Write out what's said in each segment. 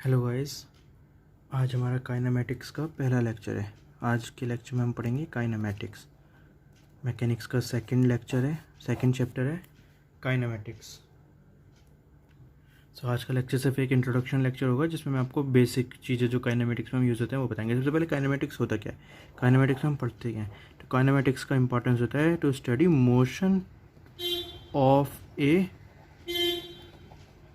Hello guys, आज हमारा kinematics का पहला लेक्चर है। आज के लेक्चर में हम पढ़ेंगे काइनेमैटिक्स। मैकेनिक्स का सेकंड लेक्चर है, सेकंड चैप्टर है काइनेमैटिक्स। आज का लेक्चर सिर्फ एक इंट्रोडक्शन लेक्चर होगा जिसमें मैं आपको बेसिक चीज़ें जो काइनेमैटिक्स में हम यूज़ होते हैं वो बताएंगे। सबसे पहले काइनेमैटिक्स होता क्या है, काइनेमैटिक्स में हम पढ़ते क्या हैं। तो काइनेमैटिक्स का इंपॉर्टेंस होता है to study motion of a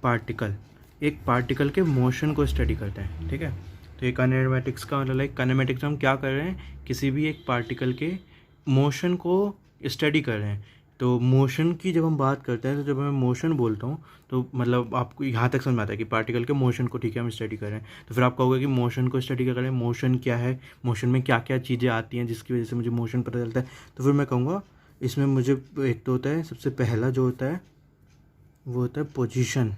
particle. एक पार्टिकल के मोशन को स्टडी करते हैं, ठीक है। तो ये काइनेमैटिक्स का मतलब लाइक काइनेमैटिक्स में हम क्या कर रहे हैं, किसी भी एक पार्टिकल के मोशन को स्टडी कर रहे हैं। तो मोशन की जब हम बात करते हैं, तो जब मैं मोशन बोलता हूँ तो मतलब आपको यहाँ तक समझ में आता है कि पार्टिकल के मोशन को, ठीक है, हम स्टडी कर रहे हैं। तो फिर आप कहोगे कि मोशन को स्टडी कर रहे हैं, मोशन क्या है, मोशन में क्या क्या चीज़ें आती हैं जिसकी वजह से मुझे मोशन पता चलता है। तो फिर मैं कहूँगा इसमें मुझे एक तो होता है, सबसे पहला जो होता है वो होता है पोजीशन।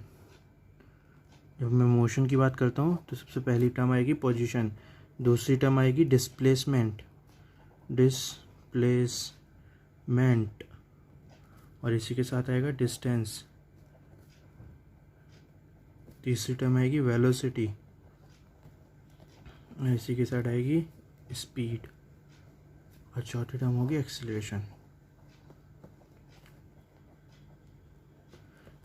जब मैं मोशन की बात करता हूँ तो सबसे पहली टर्म आएगी पोजीशन, दूसरी टर्म आएगी डिस्प्लेसमेंट, और इसी के साथ आएगा डिस्टेंस। तीसरी टर्म आएगी वेलोसिटी, और इसी के साथ आएगी स्पीड, और चौथी टर्म होगी एक्सीलरेशन।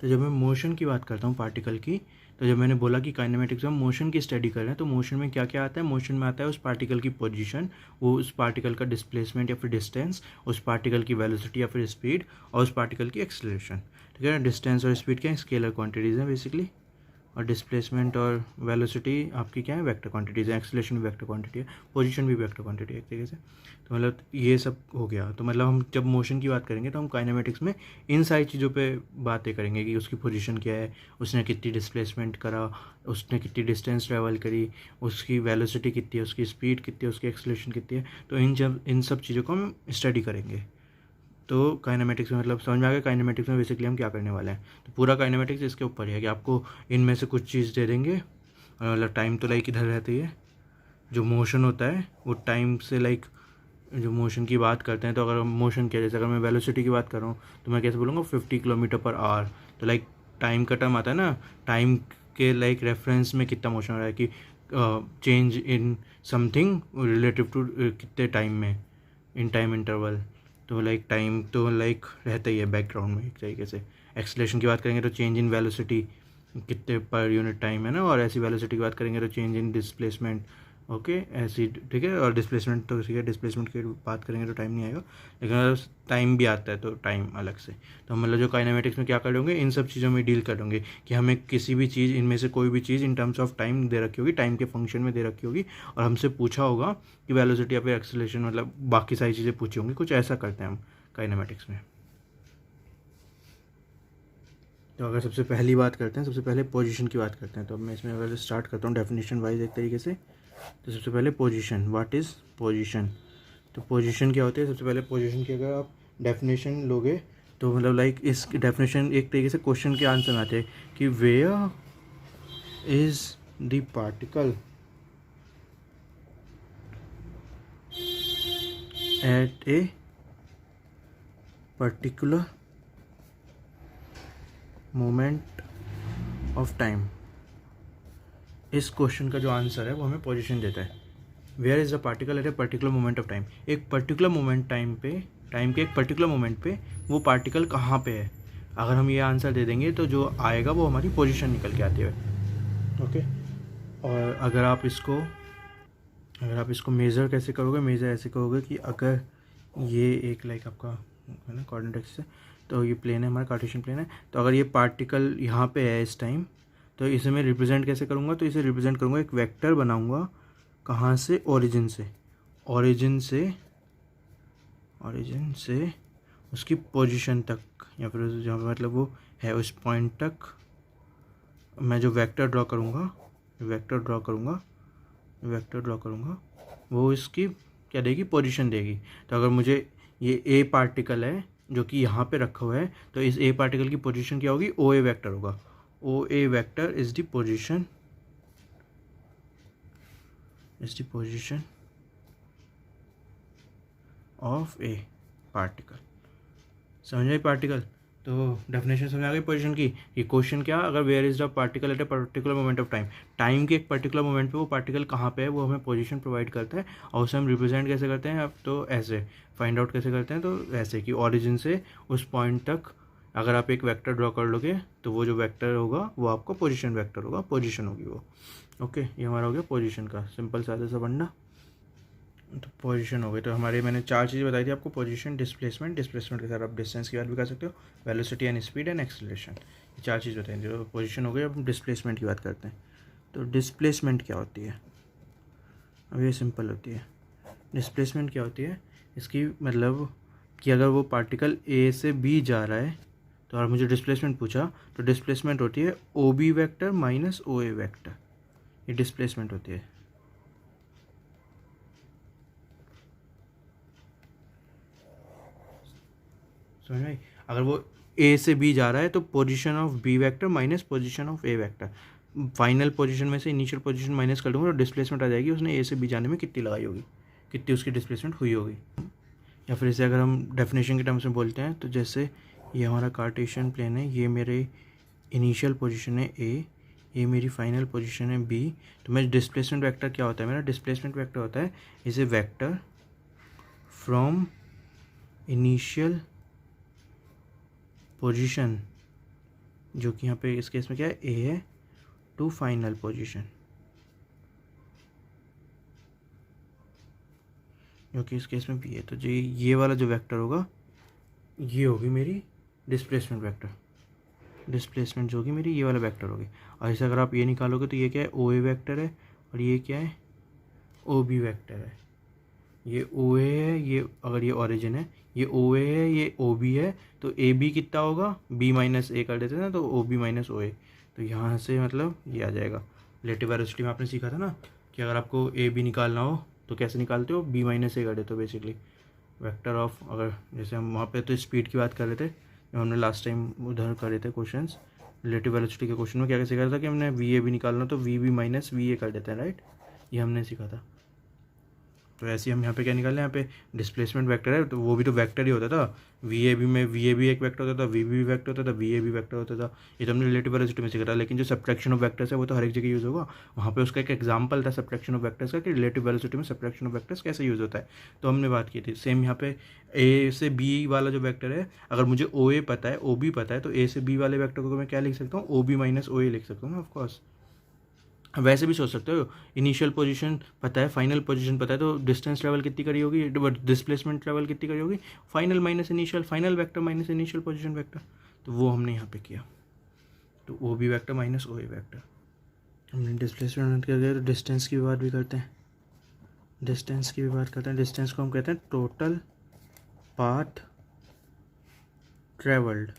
तो जब मैं मोशन की बात करता हूँ पार्टिकल की, तो जब मैंने बोला कि काइनेमैटिक्स में मोशन की स्टडी कर रहे हैं, तो मोशन में क्या क्या आता है, मोशन में आता है उस पार्टिकल की पोजीशन, वो उस पार्टिकल का डिस्प्लेसमेंट या फिर डिस्टेंस, उस पार्टिकल की वेलोसिटी या फिर स्पीड, और उस पार्टिकल की एक्सेलरेशन, ठीक है। डिस्टेंस और स्पीड क्या है, स्केलर क्वांटिटीज़ हैं बेसिकली, और डिस्प्लेसमेंट और वेलोसिटी आपकी क्या है, वेक्टर क्वांटिटीज़ है। एक्सेलरेशन भी वेक्टर क्वांटिटी है, पोजीशन भी वेक्टर क्वांटिटी है एक तरीके से। तो मतलब ये सब हो गया। तो मतलब हम जब मोशन की बात करेंगे तो हम काइनेमैटिक्स में इन सारी चीज़ों पे बातें करेंगे कि उसकी पोजीशन क्या है, उसने कितनी डिस्प्लेसमेंट करा, उसने कितनी डिस्टेंस ट्रैवल करी, उसकी वेलोसिटी कितनी है, उसकी स्पीड कितनी है, उसकी एक्सेलरेशन कितनी है। तो इन सब चीज़ों को हम स्टडी करेंगे। तो काइनेमैटिक्स में मतलब समझ में आ गया, काइनेमैटिक्स में बेसिकली हम क्या करने वाले हैं। तो पूरा काइनेमैटिक्स इसके ऊपर ही है कि आपको इनमें से कुछ चीज़ दे देंगे, और मतलब टाइम तो लाइक इधर रहती है, जो मोशन होता है वो टाइम से लाइक, जो मोशन की बात करते हैं तो अगर मोशन क्या, जैसे अगर मैं वेलोसिटी की बात कर रहा हूँ तो मैं कैसे बोलूँगा 50 किलोमीटर पर आवर। तो लाइक टाइम का टर्म आता है ना, टाइम के लाइक रेफरेंस में कितना मोशन हो रहा है, कि change in something relative to कितने टाइम में, इन टाइम इंटरवल। तो लाइक टाइम तो लाइक रहता ही है बैकग्राउंड में एक तरीके से। एक्सेलरेशन की बात करेंगे तो चेंज इन वेलोसिटी कितने पर यूनिट टाइम है ना, और ऐसी वेलोसिटी की बात करेंगे तो चेंज इन डिस्प्लेसमेंट, ओके ऐसी, ठीक है। और डिस्प्लेसमेंट तो ठीक है, डिस्प्लेसमेंट की बात करेंगे तो टाइम नहीं आएगा, लेकिन अगर टाइम भी आता है तो टाइम अलग से। तो मतलब जो काइनेमैटिक्स में क्या कर लेंगे, इन सब चीज़ों में डील कर लेंगे कि हमें किसी भी चीज़, इनमें से कोई भी चीज़ इन टर्म्स ऑफ टाइम दे रखी होगी, टाइम के फंक्शन में दे रखी होगी, और हमसे पूछा होगा कि वेलोसिटी या फिर एक्सेलरेशन, मतलब बाकी सारी चीज़ें पूछी होंगी, कुछ ऐसा करते हैं हम काइनेमैटिक्स में। तो अगर सबसे पहली बात करते हैं, सबसे पहले पोजीशन की बात करते हैं। तो अब मैं इसमें अगर स्टार्ट करता हूँ डेफिनेशन वाइज एक तरीके से, तो सबसे पहले पोजीशन, व्हाट इज़ पोजीशन। तो पोजीशन क्या होती है, सबसे पहले पोजीशन की अगर आप डेफिनेशन लोगे तो मतलब लाइक इस डेफिनेशन एक तरीके से क्वेश्चन के आंसर में आते हैं कि where is the particle at a particular moment of time. इस क्वेश्चन का जो आंसर है वो हमें पोजीशन देता है। Where is the particle at a particular moment of time, एक पर्टिकुलर मोमेंट टाइम पे, टाइम के एक पर्टिकुलर मोमेंट पे वो पार्टिकल कहाँ पे है। अगर हम ये आंसर दे देंगे तो जो आएगा वो हमारी पोजीशन निकल के आती है, ओके। और अगर आप इसको मेज़र कैसे करोगे, मेज़र ऐसे करोगे कि अगर ये एक लाइक आपका है ना कोऑर्डिनेट एक्सिस है, तो ये प्लेन है हमारा, कार्टेशियन प्लेन है। तो अगर ये पार्टिकल यहाँ पे है इस टाइम, तो इसे मैं रिप्रेजेंट कैसे करूँगा, तो इसे रिप्रेजेंट करूँगा, एक वेक्टर बनाऊँगा, कहाँ से, ओरिजिन से, ओरिजिन से उसकी पोजीशन तक, या फिर जहाँ पे मतलब वो है उस पॉइंट तक मैं जो वेक्टर ड्रॉ करूँगा वो इसकी क्या देगी, पोजीशन देगी। तो अगर मुझे ये ए पार्टिकल है जो कि यहाँ पे रखा हुआ है, तो इस ए पार्टिकल की पोजीशन क्या होगी, ओ ए वेक्टर होगा। O A vector is the position of a particle. समझ में पार्टिकल, तो डेफिनेशन समझ आ गई पोजीशन की। ये क्वेश्चन क्या, अगर where is the particle at a particular moment of time, time के एक पर्टिकुलर मोमेंट पे वो पार्टिकल कहाँ पे है वो हमें पोजीशन प्रोवाइड करता है। और उसे हम रिप्रेजेंट कैसे करते हैं, अब तो ऐसे फाइंड आउट कैसे करते हैं, तो ऐसे कि ओरिजिन से उस पॉइंट तक अगर आप एक वेक्टर ड्रॉ कर लोगे तो वो जो वेक्टर होगा वो आपका पोजीशन वेक्टर होगा, पोजीशन होगी वो। ओके, ये हमारा हो गया पोजीशन का सिंपल सादा सा बनना। तो पोजीशन हो गई, तो हमारे मैंने 4 चीज़ें बताई थी आपको, पोजीशन, डिस्प्लेसमेंट, डिस्प्लेसमेंट के साथ आप डिस्टेंस की बात भी कर सकते हो, velocity and speed and acceleration, ये 4 चीज़ बताई थी। तो पोजीशन हो गई, अब हम डिस्प्लेसमेंट की बात करते हैं। तो डिस्प्लेसमेंट क्या होती है, अब ये सिंपल होती है। डिस्प्लेसमेंट क्या होती है, इसकी मतलब कि अगर वो पार्टिकल ए से बी जा रहा है, तो अगर मुझे डिस्प्लेसमेंट पूछा तो डिस्प्लेसमेंट होती है ओ बी वैक्टर माइनस ओ ए वैक्टर, ये डिस्प्लेसमेंट होती है। समझ में आई? अगर वो ए से बी जा रहा है तो position of b vector minus position of a vector, final position में से इनिशियल पोजीशन माइनस कर दूंगा तो डिस्प्लेसमेंट आ जाएगी उसने ए से बी जाने में कितनी लगाई होगी, कितनी उसकी डिस्प्लेसमेंट हुई होगी। या फिर इसे अगर हम डेफिनेशन के टर्म्स में बोलते हैं तो जैसे ये हमारा कार्टेशियन प्लेन है, ये मेरे इनिशियल पोजीशन है ए, ये मेरी फाइनल पोजीशन है बी, तो मेरा डिस्प्लेसमेंट वेक्टर क्या होता है, मेरा डिस्प्लेसमेंट वेक्टर होता है is a vector from initial position, जो कि यहाँ पे इस केस में क्या है, ए है, टू फाइनल पोजीशन, जो कि इस केस में बी है। तो जो ये वाला जो वेक्टर होगा ये होगी मेरी डिस्प्लेसमेंट वेक्टर, डिस्प्लेसमेंट जो होगी मेरी ये वाला वेक्टर होगी। और इसे अगर आप ये निकालोगे तो ये क्या है, ओ ए वेक्टर है, और ये क्या है, ओ बी वेक्टर है। ये ओ ए है, ये अगर ये ओरिजिन है, ये ओ ए है, ये ओ बी है, तो ए बी कितना होगा, बी माइनस ए कर देते हैं ना, तो ओ बी माइनस ओ ए। तो यहाँ से मतलब ये आ जाएगा। रिलेटिव वेलोसिटी में आपने सीखा था ना कि अगर आपको ए बी निकालना हो तो कैसे निकालते हो, बी माइनस ए कर देते हो बेसिकली, वेक्टर ऑफ, अगर जैसे हम वहाँ पे तो स्पीड की बात कर रहे थे, जो हमने लास्ट टाइम उधर कर रहे थे क्वेश्चंस, रिलेटिव वेलोसिटी के क्वेश्चन में क्या कैसे करा था कि हमने वी ए बी निकालना तो v b minus v a कर देते हैं, राइट, ये हमने सीखा था। तो ऐसे ही हम यहाँ पे क्या निकाल रहे हैं, यहाँ पे डिस्प्लेसमेंट वेक्टर है तो वो भी तो वेक्टर ही होता था, वी ए बी में वी ए भी एक वेक्टर होता था, वी बी भी वेक्टर होता था, वी ए भी वेक्टर होता था, ये तो हमने रिलेटिव वेलोसिटी में सीखा था। लेकिन जो सब्ट्रैक्शन ऑफ वेक्टर्स है वो तो हर एक जगह यूज़ होगा, वहाँ पे उसका एक एग्जाम्पल था सब्ट्रैक्शन ऑफ वेक्टर्स का कि रिलेटिव वेलोसिटी में सब्ट्रैक्शन ऑफ वेक्टर्स कैसे यूज़ होता है, तो हमने बात की थी। सेम यहाँ पे ए से बी वाला जो वेक्टर है, अगर मुझे ओ ए पता है, ओ बी पता है, तो ए से बी वाले वेक्टर को मैं क्या लिख सकता हूँ, ओ बी माइनस ओ ए लिख सकता हूँ ना, ऑफकोर्स। वैसे भी सोच सकते हो, इनिशियल पोजीशन पता है, फाइनल पोजीशन पता है, तो डिस्टेंस ट्रैवल कितनी करी होगी, डिस्प्लेसमेंट ट्रैवल कितनी करी होगी, final minus initial, final vector minus initial position vector, तो वो हमने यहाँ पे किया। तो O B vector minus O A vector, हमने डिस्प्लेसमेंट कर दिया। तो डिस्टेंस की बात भी करते हैं, डिस्टेंस की भी बात करते हैं। डिस्टेंस को हम कहते हैं टोटल पाथ ट्रेवल्ड।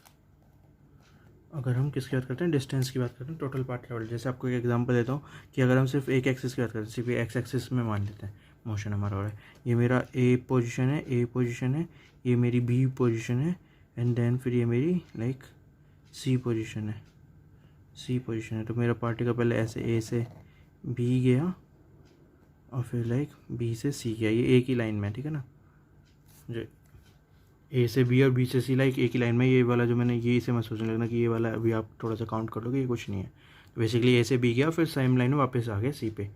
अगर हम किसकी बात करते हैं, डिस्टेंस की बात करते हैं, टोटल पाथ ट्रैवल। जैसे आपको एक एग्जांपल देता हूँ कि अगर हम सिर्फ एक एक्सिस की बात करते हैं, सिर्फ एक्स एक्सिस में मान लेते हैं मोशन हमारा हो रहा है, ये मेरा ए पोजीशन है, ए पोजीशन है, ये मेरी बी पोजीशन है, एंड देन फिर ये मेरी लाइक सी पोजीशन है, सी पोजीशन है। तो मेरा पार्टिकल पहले ऐसे ए से बी गया और फिर लाइक बी से सी गया, ये एक ही लाइन में, ठीक है ना, जो ए से बी और बी से सी लाइक एक ही लाइन में, ये वाला जो मैंने ये इसे मत सोचने लगना कि ये वाला अभी आप थोड़ा सा काउंट कर लोगे, ये कुछ नहीं है। तो बेसिकली ए से बी गया फिर सेम लाइन में वापस आ गया सी पे,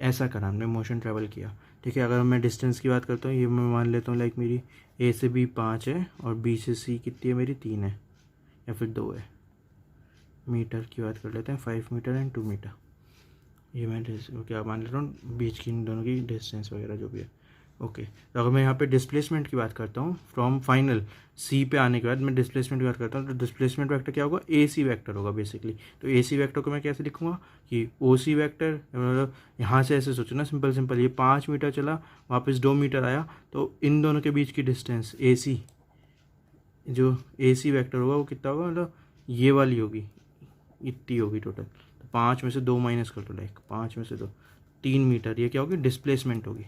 ऐसा करा हमने, मोशन ट्रैवल किया, ठीक है। अगर मैं डिस्टेंस की बात करता हूँ, ये मैं मान लेता हूँ लाइक मेरी ए से बी 5 है और बी से सी कितनी है मेरी 3 है या फिर 2 है। मीटर की बात कर लेते हैं, 5 मीटर एंड 2 मीटर, ये मैं क्या मान लेता हूँ बीच की इन दोनों की डिस्टेंस वगैरह जो भी है। ओके, तो अगर मैं यहाँ पे डिस्प्लेसमेंट की बात करता हूँ फ्रॉम फाइनल सी पे आने के बाद मैं डिस्प्लेसमेंट की बात करता हूँ, तो डिस्प्लेसमेंट वेक्टर क्या होगा, ए सी वैक्टर होगा बेसिकली। तो ए सी वैक्टर को मैं कैसे लिखूँगा कि ओ सी वैक्टर, मतलब यहाँ से ऐसे सोचो ना, सिंपल सिंपल, ये 5 मीटर चला वापस 2 मीटर आया, तो इन दोनों के बीच की डिस्टेंस ए सी, जो ए सी वैक्टर होगा वो कितना होगा, मतलब ये वाली होगी, इतनी होगी टोटल। तो 5 में से 2 माइनस कर दो, लाइक 5 में से 2, 3 मीटर, ये क्या होगी, डिस्प्लेसमेंट होगी।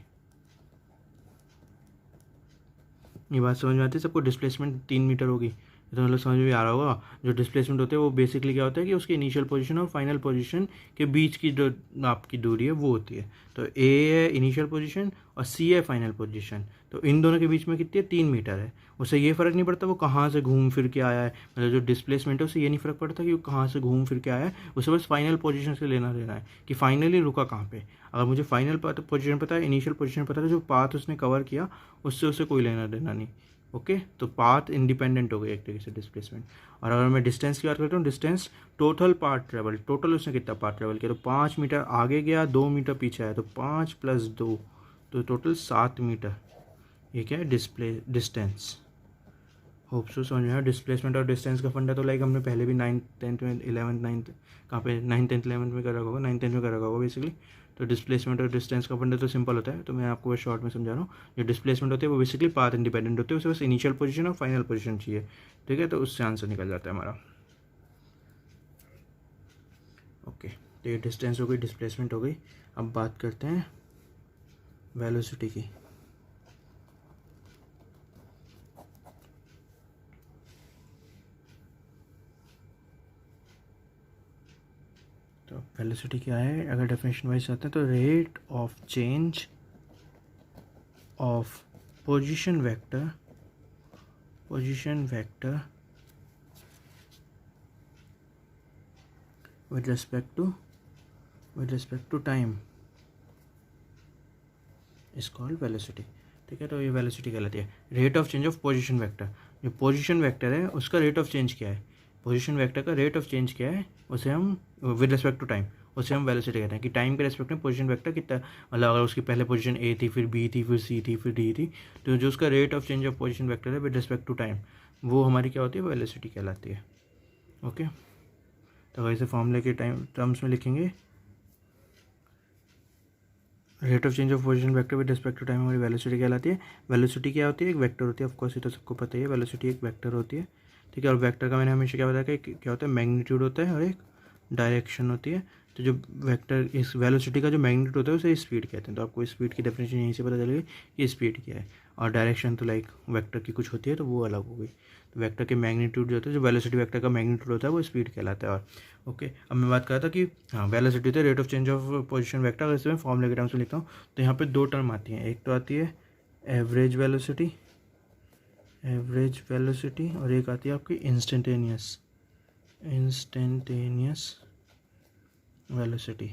ये बात समझ में आती है सबको, डिस्प्लेसमेंट 3 मीटर होगी, तो मतलब समझ में आ रहा होगा। जो डिस्प्लेसमेंट होते हैं वो बेसिकली क्या होता है कि उसकी इनिशियल पोजीशन और फाइनल पोजीशन के बीच की जो आपकी दूरी है वो होती है। तो ए है इनिशियल पोजीशन और सी है फाइनल पोजीशन, तो इन दोनों के बीच में कितनी है, 3 मीटर है। उससे ये फ़र्क नहीं पड़ता वो कहाँ से घूम फिर के आया है, मतलब जो डिस्प्लेसमेंट है उससे ये नहीं फ़र्क पड़ता कि वो कहाँ से घूम फिर के आया है, उसे बस फाइनल पोजीशन से लेना देना है कि फाइनली रुका कहाँ पे। अगर मुझे फाइनल पोजीशन पता है, इनिशियल पोजीशन पता है, तो जो पाथ उसने कवर किया उससे उसे कोई लेना देना नहीं। ओके, तो पाथ इंडिपेंडेंट हो गई एक तरीके से डिस्प्लेसमेंट। और अगर मैं डिस्टेंस की बात करता हूँ, distance total path travel, total उसने कितना पाथ ट्रेवल किया, तो 5 मीटर आगे गया, 2 मीटर पीछे आया, तो 5 + 2 तो टोटल 7 मीटर। ये क्या है, डिस्टेंस। होप सो समझ में आया। डिस्प्लेसमेंट और डिस्टेंस का फंडा तो लाइक हमने पहले भी 9th 10th में 11th 9th कहाँ पे 9th 10th 11th में कर रखा होगा, 9th 10th में कर रखा होगा बेसिकली। तो डिस्प्लेसमेंट और डिस्टेंस का फंडा तो सिंपल होता है, तो मैं आपको बस शॉर्ट में समझा रहा हूँ। जो डिस्प्लेसमेंट होते हैं वो बेसिकली पाथ इंडिपेंडेंट होते हैं, उसे बस इनिशियल पोजीशन और फाइनल पोजीशन चाहिए, ठीक है, तो उससे आंसर निकल जाता है हमारा। ओके, तो ये डिस्टेंस हो गई, डिस्प्लेसमेंट हो गई। अब बात करते हैं वेलोसिटी की। तो वेलोसिटी क्या है, अगर डेफिनेशन वाइज आते हैं तो rate of change of position vector with respect to time is called velocity, ठीक है। तो ये वेलोसिटी कहलाती है। Rate of change of position vector, जो पोजीशन वेक्टर है उसका रेट ऑफ चेंज क्या है, पोजीशन वेक्टर का रेट ऑफ चेंज क्या है, उसे हम विद रिस्पेक्ट टू टाइम, उसे हम वेलोसिटी कहते हैं कि टाइम के रेस्पेक्ट में पोजीशन वेक्टर कितना, मतलब अगर उसकी पहले पोजीशन ए थी, फिर बी थी, फिर सी थी, फिर डी थी, तो जो उसका rate of change of position vector है विद रिस्पेक्ट टू टाइम, वो हमारी क्या होती है, वेलोसिटी कहलाती है। ओके, तो अगर इसे फॉर्मूले के टाइम टर्म्स में लिखेंगे, rate of change of position vector with respect to time हमारी वेलोसिटी कहलाती है। वेलोसिटी क्या होती है, एक वेक्टर होती है, ऑफकोर्स ये तो सबको पता ही है, वेलोसिटी एक वेक्टर होती है, ठीक है। और वेक्टर का मैंने हमेशा क्या बताया कि क्या होता है, मैग्नीट्यूड होता है और एक डायरेक्शन होती है। तो जो वेक्टर, इस वेलोसिटी का जो मैग्नीट्यूड होता है उसे स्पीड कहते हैं, तो आपको स्पीड की डेफिनेशन यहीं से पता चलेगी कि स्पीड क्या है। और डायरेक्शन तो लाइक वेक्टर की कुछ होती है, तो वो अलग हो गई। तो वेक्टर के मैग्नीट्यूड जो होता है, जो वेलोसिटी वेक्टर का मैग्नीट्यूड होता है वो स्पीड कहलाता है। और ओके, अब मैं बात कर रहा था कि हाँ, वेलोसिटी होता है rate of change of position vector. अगर इसमें फॉर्मूले के टर्म से लिखता हूँ तो यहाँ पे 2 टर्म आती हैं, एक तो आती है एवरेज वेलोसिटी और एक आती है आपकी instantaneous velocity.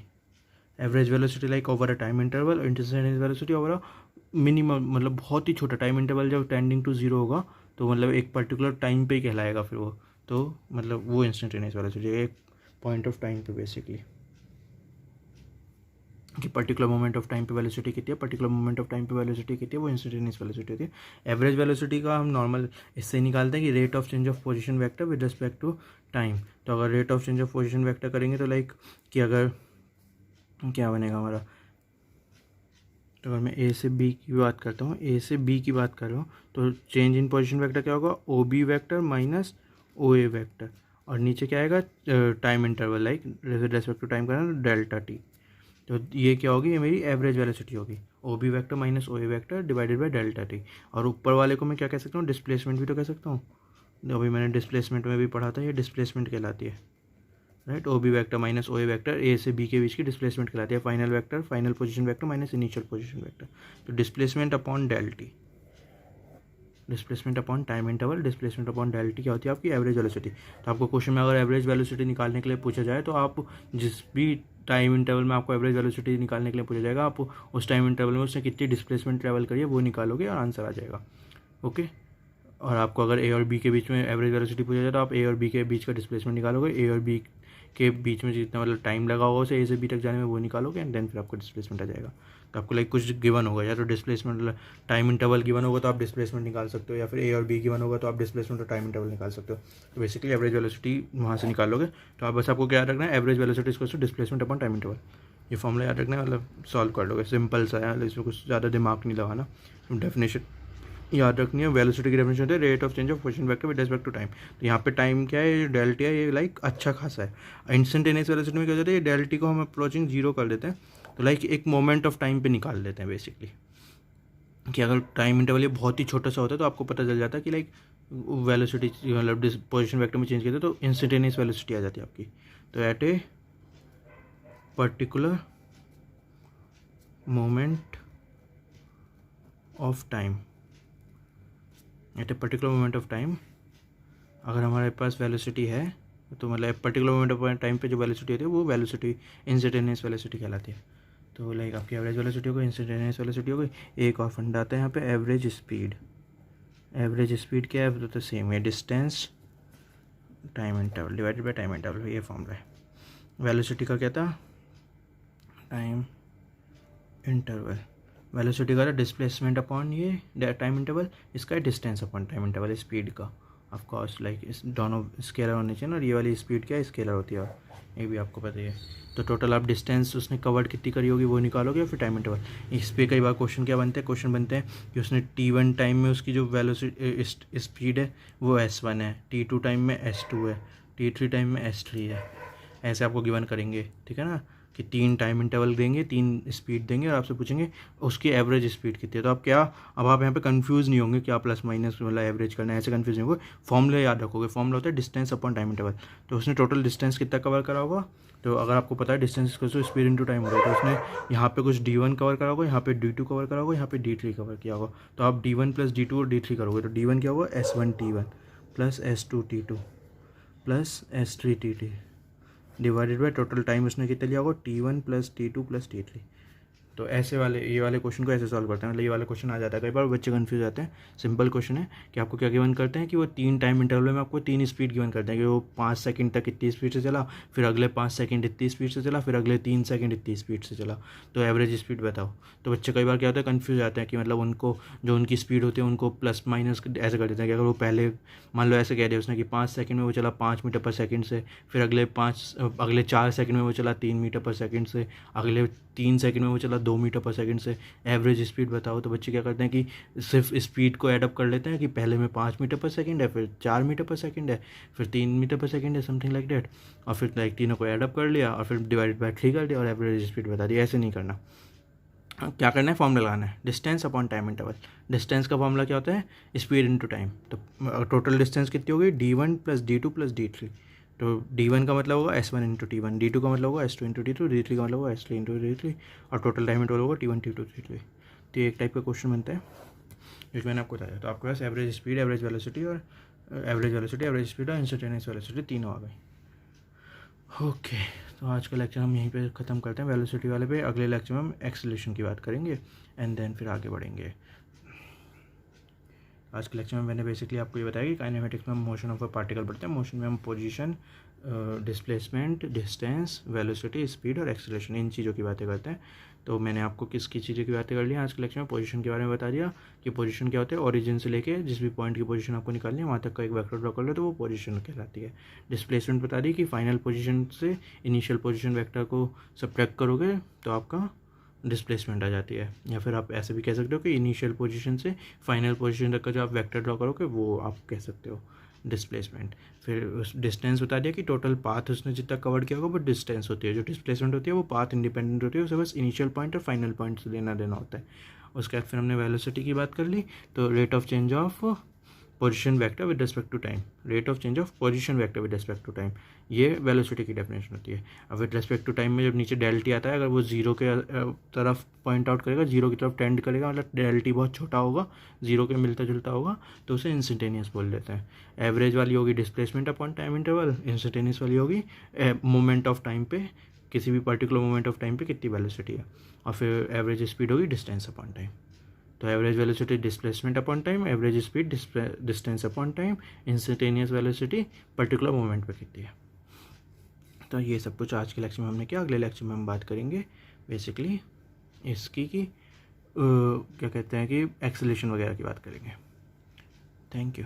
Average velocity like over a time interval, instantaneous velocity over a minimum, मतलब बहुत ही छोटा टाइम इंटरवल जब टेंडिंग टू जीरो होगा, तो मतलब एक पर्टिकुलर टाइम पे ही कहलाएगा फिर वो, तो मतलब वो इंस्टेंटेनियस वेलोसिटी एक पॉइंट ऑफ टाइम पे बेसिकली, कि पर्टिकुलर मोमेंट ऑफ टाइम पे वेलोसिटी कितनी है, पर्टिकुलर मोमेंट ऑफ टाइम पे वेलोसिटी कितनी है, वो इंस्टेंटेनियस वेलोसिटी होती है। एवरेज वेलोसिटी का हम नॉर्मल इससे निकालते हैं कि rate of change of position vector with respect to time. तो अगर rate of change of position vector करेंगे तो लाइक कि अगर क्या बनेगा हमारा, तो अगर मैं ए से बी की बात करता हूँ, ए से बी की बात कर रहा हूँ, तो चेंज इन पोजीशन वेक्टर क्या होगा, ओ बी वैक्टर माइनस ओ ए वैक्टर, और नीचे क्या आएगा, time interval like respect to time करना, डेल्टा टी। तो ये क्या होगी, ये मेरी एवरेज वेलोसिटी होगी, o B vector minus O A vector divided by delta t. और ऊपर वाले को मैं क्या कह सकता हूँ, डिस्प्लेसमेंट भी तो कह सकता हूँ, अभी मैंने डिस्प्लेसमेंट में भी पढ़ा था, ये डिस्प्लेसमेंट कहलाती है, right. O B vector minus O A vector A से बी के बीच की डिस्प्लेसमेंट कहलाती है। Final vector, final position vector minus initial position vector, तो displacement upon del T, displacement upon time interval, displacement upon del T क्या होती है, आपकी एवरेज वेलोसिटी। तो आपको क्वेश्चन में अगर एवरेज वेलोसिटी निकालने के लिए पूछा जाए, तो आप जिस भी टाइम इंटरवल में आपको एवरेज वेलोसिटी निकालने के लिए पूछा जाएगा, आप उस टाइम इंटरवल में उसने कितनी डिस्प्लेसमेंट ट्रैवल करी है वो निकालोगे और आंसर आ जाएगा। ओके, और आपको अगर ए और बी के बीच में एवरेज वेलोसिटी पूछा जाए, तो आप ए और बी के बीच का डिस्प्लेसमेंट निकालोगे, ए और बी के बीच में जितना मतलब टाइम लगा होगा उसे ए से बी तक जाने में वो निकालोगे, एंड देन फिर आपको डिस्प्लेसमेंट आ जाएगा। तो आपको लाइक कुछ गिवन होगा, या तो डिस्प्लेसमेंट टाइम इंटरवल गिवन होगा तो आप डिस्प्लेसमेंट निकाल सकते हो, या फिर ए और बी गिवन होगा तो आप डिस्प्लेसमेंट और टाइम इंटरवल निकाल सकते हो। तो बेसिकली एवरेज वेलोसिटी वहाँ से निकालोगे। तो आप बस आपको क्या याद रखना है, average velocity equals to displacement upon time interval, ये फॉर्मूला याद रखना है, मतलब सॉल्व कर लोगे, सिंपल सा है, इसमें कुछ ज़्यादा दिमाग नहीं लगाना। डेफिनेशन याद रखनी है, वेलोसिटी की डेफिनेशन होती है rate of change of position vector with respect to time. तो यहाँ पे टाइम क्या है, ये डेल्टी है, ये लाइक अच्छा खासा है। इंस्टेंटेनियस वेलोसिटी में क्या होता है, ये डेल्टी को हम अप्रोचिंग जीरो कर देते हैं, तो लाइक एक मोमेंट ऑफ टाइम पे निकाल देते हैं बेसिकली, कि अगर टाइम इंटरवल ये बहुत ही छोटा सा होता है तो आपको पता चल जाता है कि लाइक वेलोसिटी मतलब पोजीशन वेक्टर में चेंज किया तो इंस्टेंटेनियस वेलोसिटी आ जाती है आपकी। तो at a particular moment of time, at a particular moment of time अगर हमारे पास वेलोसिटी है तो मतलब पर्टिकुलर मोमेंट ऑफ टाइम पे जो वेलोसिटी होती है वो वेलोसिटी इंस्टेंटेनियस वेलोसिटी कहलाती है। तो लाइक आपकी एवरेज वेलोसिटी हो गई, इंस्टेंटेनियस वेलोसिटी हो गई। एक और फंडा आता है यहाँ पे एवरेज स्पीड। एवरेज स्पीड क्या है तो सेम है, distance time interval divided by time interval, ये फॉर्मूला है। वेलोसिटी का क्या था, टाइम इंटरवल। वेलोसिटी का डिस्प्लेसमेंट अपॉन ये टाइम इंटरवल, इसका है distance upon time interval speed का। ऑफ कोर्स लाइक इस दोनों स्केलर होने चाहिए ना, और ये वाली स्पीड क्या है स्केलर होती है, ये भी आपको पता ही है। तो टोटल आप डिस्टेंस उसने कवर्ड कितनी करी होगी वो निकालोगे, फिर टाइम इंटरवल। इस पर कई बार क्वेश्चन क्या बनते हैं, क्वेश्चन बनते हैं कि उसने T1 टाइम में उसकी जो वेलोसिटी स्पीड है वो S1 है, T2 टाइम में S2 है, T3 टाइम में S3 है। ऐसे आपको गिवन करेंगे, ठीक है ना, कि 3 टाइम इंटरवल देंगे, 3 स्पीड देंगे और आपसे पूछेंगे उसकी एवरेज स्पीड कितनी है। तो आप क्या, अब आप यहाँ पे कंफ्यूज नहीं होंगे क्या प्लस माइनस मतलब एवरेज करना है, ऐसे कंफ्यूज नहीं होंगे। फॉर्मूला याद रखोगे, फॉर्मूला होता है डिस्टेंस अपॉन टाइम इंटरवल। तो उसने टोटल डिस्टेंस कितना कवर करा होगा, तो अगर आपको पता है डिस्टेंस को स्पीड इंटू टाइम होगा, तो उसने यहाँ पे कुछ D1 कवर करा होगा, यहाँ पे D2 कवर करा होगा, यहाँ पे D3 कवर किया होगा। तो आप D1 प्लस D2 और D3 करोगे तो D1 क्या होगा S1 T1 plus S2 T2 plus S3 T3 divided by total time उसने कितना लिया होगा T1 plus T2 plus T3। तो ऐसे वाले ये वाले क्वेश्चन को ऐसे सॉल्व करते हैं, मतलब ये वाला क्वेश्चन आ जाता है। कई बार बच्चे कंफ्यूज आते हैं। सिंपल क्वेश्चन है कि आपको क्या गिवन करते हैं कि वो 3 टाइम इंटरवल में आपको 3 स्पीड गिवन करते हैं कि वो 5 सेकंड तक इतनी स्पीड से चला, फिर अगले 5 सेकंड इतनी स्पीड से चला, फिर अगले 3 सेकंड इतनी स्पीड से चला, तो एवरेज स्पीड बताओ। तो बच्चे कई बार क्या होता है कंफ्यूज आते हैं कि मतलब उनको जो उनकी स्पीड होती है उनको प्लस माइनस ऐसे कर देते हैं कि अगर वो पहले मान लो ऐसे कह दिया उसने कि 5 सेकंड में वो चला 5 मीटर पर सेकंड से, फिर अगले 4 सेकंड में वो चला 3 मीटर पर सेकंड से, अगले 3 सेकंड में वो चला 2 मीटर पर सेकंड से, एवरेज स्पीड बताओ। तो बच्चे क्या करते हैं कि सिर्फ स्पीड को एडअप कर लेते हैं कि पहले में 5 मीटर पर सेकंड है, फिर 4 मीटर पर सेकंड है, फिर 3 मीटर पर सेकंड है, समथिंग लाइक डेट, और फिर लाइक तीनों को एडअप कर लिया और फिर डिवाइडेड बाय 3 कर दिया और एवरेज स्पीड बता दी। ऐसे नहीं करना, क्या करना है फॉर्मूला लगाना है distance upon time interval. Distance का फॉर्मूला क्या होता है स्पीड इनटू टाइम। तो टोटल डिस्टेंस कितनी होगी D1 plus D2 plus D3। तो D1 का मतलब होगा S1 इंटू T1, D2 का मतलब होगा S2 इंटू T2, D3 का मतलब होगा S3 इंटू D3 और टोटल टाइम इंटरवल होगा T1 T2 T3। तो ये एक टाइप का क्वेश्चन बनता है जो मैंने आपको बताया। तो आपके पास एवरेज स्पीड, एवरेज वेलोसिटी और एवरेज स्पीड और इंस्टेंटेनियस वेलोसिटी तीनों आ गई। ओके, तो आज का लेक्चर हम यहीं पे ख़त्म करते हैं वेलोसिटी वाले पे। अगले लेक्चर में हम एक्सेलरेशन की बात करेंगे एंड देन फिर आगे बढ़ेंगे। आज के लेक्चर में मैंने बेसिकली आपको ये बताया कि काइनेमेटिक्स में हम मोशन ऑफ अ पार्टिकल पढ़ते हैं। मोशन में हम position, displacement, distance, velocity, speed और एक्सेलरेशन इन चीज़ों की बातें करते हैं। तो मैंने आपको किसकी चीज़ों की बातें कर ली आज के लेक्चर में। पोजीशन के बारे में बता दिया कि पोजीशन क्या होता है, ओरिजिन से लेके जिस भी पॉइंट की पोजीशन आपको निकालनी है वहाँ तक का एक वेक्टर ड्रॉ कर लो तो वो पोजीशन कहलाती है। डिस्प्लेसमेंट बता दी कि फाइनल पोजीशन से इनिशियल पोजीशन वेक्टर को सब्ट्रैक्ट करोगे तो आपका डिस्प्लेसमेंट आ जाती है, या फिर आप ऐसे भी कह सकते हो कि इनिशियल पोजीशन से फाइनल पोजीशन तक का जो आप वेक्टर ड्रॉ करोगे वो आप कह सकते हो डिस्प्लेसमेंट। फिर उस डिस्टेंस बता दिया कि टोटल पाथ उसने जितना कवर किया होगा वो डिस्टेंस होती है। जो डिस्प्लेसमेंट होती है वो पाथ इंडिपेंडेंट होती है, उसे बस इनिशियल पॉइंट और फाइनल पॉइंट से लेना देना होता है। उसके बाद फिर हमने वेलोसिटी की बात कर ली। तो rate of change of position vector with respect to time, rate of change of position vector with respect to time, ये वेलोसिटी की डेफिनेशन होती है। अब विद रिस्पेक्ट टू टाइम में जब नीचे डेल्टी आता है, अगर वो जीरो के तरफ पॉइंट आउट करेगा, जीरो की तरफ टेंड करेगा, मतलब डेल्टी बहुत छोटा होगा, जीरो के मिलता जुलता होगा, तो उसे इंस्टेंटेनियस बोल देते हैं। एवरेज वाली होगी displacement upon time interval, instantaneous वाली होगी मोमेंट ऑफ टाइम पे, किसी भी पर्टिकुलर मोमेंट ऑफ टाइम पे कितनी वेलोसिटी है, और फिर एवरेज स्पीड होगी डिस्टेंस अपॉन टाइम। तो average velocity displacement upon time, average speed distance upon time, instantaneous velocity particular moment पे कितनी है। तो ये सब कुछ आज के लेक्चर में हमने किया। अगले लेक्चर में हम बात करेंगे बेसिकली इसकी कि क्या कहते हैं कि एक्सेलरेशन वगैरह की बात करेंगे। Thank you.